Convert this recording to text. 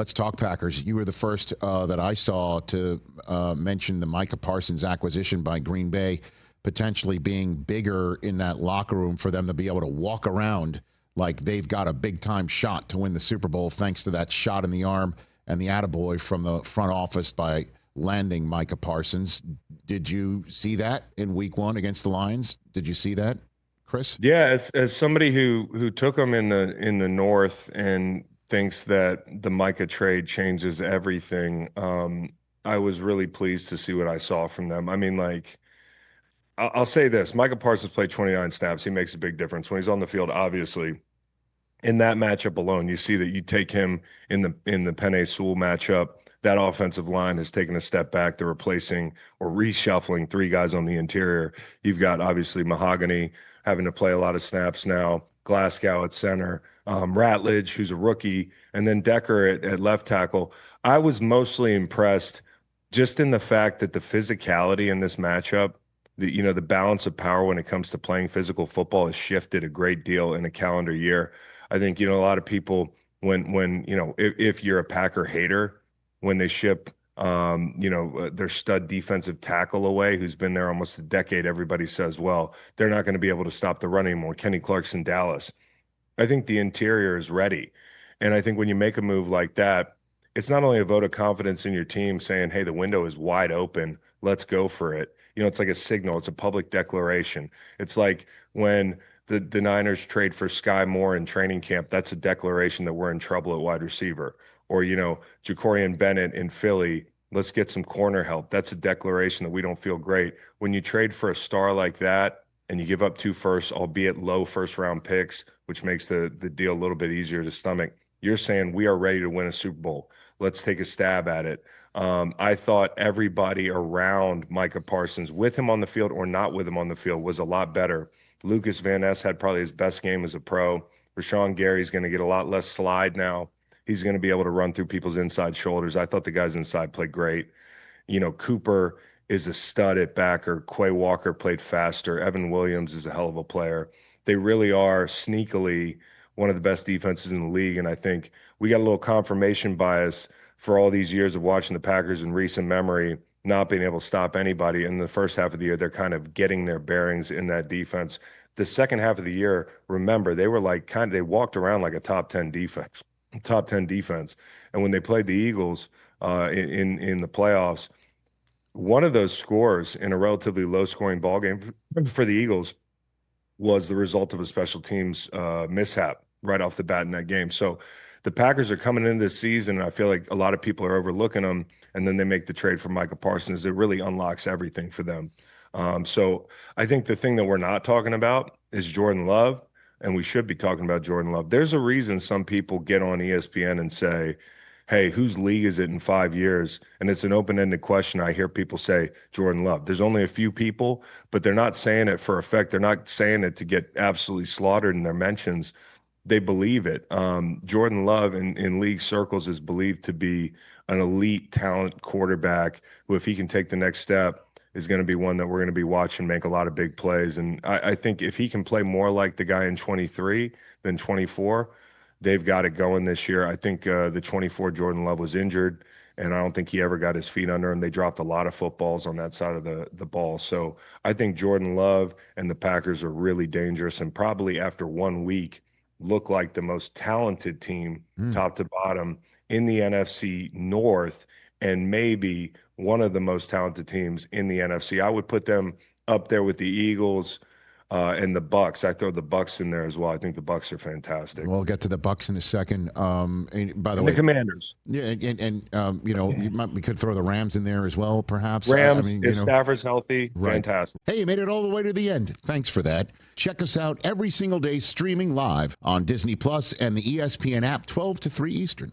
Let's talk Packers. You were the first that I saw to mention the Micah Parsons acquisition by Green Bay potentially being bigger in that locker room for them to be able to walk around like they've got a big-time shot to win the Super Bowl thanks to that shot in the arm and the attaboy from the front office by landing Micah Parsons. Did you see that in week 1 against the Lions? Did you see that, Chris? Yeah, as somebody who took them in the North and thinks that the Micah trade changes everything, I was really pleased to see what I saw from them. I mean, like, I'll say this. Micah Parsons played 29 snaps. He makes a big difference when he's on the field, obviously. In that matchup alone, you see that you take him in the Penei Sewell matchup, that offensive line has taken a step back. They're replacing or reshuffling 3 guys on the interior. You've got, obviously, Mahogany having to play a lot of snaps now, Glasgow at center, Ratledge, who's a rookie, and then Decker at left tackle. I was mostly impressed just in the fact that the physicality in this matchup, the balance of power when it comes to playing physical football has shifted a great deal in a calendar year. I think, a lot of people, when if you're a Packer hater, when they ship, their stud defensive tackle away, who's been there almost a decade, everybody says, well, they're not going to be able to stop the run anymore. Kenny Clarkson, Dallas. I think the interior is ready. And I think when you make a move like that, it's not only a vote of confidence in your team saying, hey, the window is wide open, let's go for it. It's like a signal. It's a public declaration. It's like when the Niners trade for Sky Moore in training camp, that's a declaration that we're in trouble at wide receiver. Or, Jacorian Bennett in Philly, let's get some corner help. That's a declaration that we don't feel great. When you trade for a star like that and you give up 2 firsts, albeit low first-round picks, which makes the deal a little bit easier to stomach, you're saying we are ready to win a Super Bowl. Let's take a stab at it. I thought everybody around Micah Parsons, with him on the field or not with him on the field, was a lot better. Lucas Van Ness had probably his best game as a pro. Rashawn Gary's going to get a lot less slide now. He's going to be able to run through people's inside shoulders. I thought the guys inside played great. Cooper is a stud at backer. Quay Walker played faster. Evan Williams is a hell of a player. They really are sneakily one of the best defenses in the league, and I think we got a little confirmation bias for all these years of watching the Packers in recent memory, not being able to stop anybody. In the first half of the year, they're kind of getting their bearings in that defense. The second half of the year, remember, they were they walked around like a top 10 defense. And when they played the Eagles in the playoffs, one of those scores in a relatively low-scoring ball game for the Eagles was the result of a special teams mishap right off the bat in that game. So the Packers are coming into this season, and I feel like a lot of people are overlooking them, and then they make the trade for Micah Parsons. It really unlocks everything for them. So I think the thing that we're not talking about is Jordan Love, and we should be talking about Jordan Love. There's a reason some people get on ESPN and say, hey, whose league is it in 5 years? And it's an open-ended question. I hear people say Jordan Love. There's only a few people, but they're not saying it for effect. They're not saying it to get absolutely slaughtered in their mentions. They believe it. Jordan Love in league circles is believed to be an elite talent quarterback who, if he can take the next step, is going to be one that we're going to be watching make a lot of big plays. And I think if he can play more like the guy in 23 than 24, they've got it going this year. I think the 24 Jordan Love was injured, and I don't think he ever got his feet under him. They dropped a lot of footballs on that side of the ball. So I think Jordan Love and the Packers are really dangerous, and probably after 1 week look like the most talented team, top to bottom, in the NFC North, and maybe one of the most talented teams in the NFC. I would put them up there with the Eagles and the Bucks. I throw the Bucks in there as well. I think the Bucks are fantastic. We'll get to the Bucks in a second. And by the way, the Commanders. Yeah, and we could throw the Rams in there as well, perhaps. Rams, if Stafford's healthy, right. Fantastic. Hey, you made it all the way to the end. Thanks for that. Check us out every single day streaming live on Disney Plus and the ESPN app, 12 to 3 Eastern.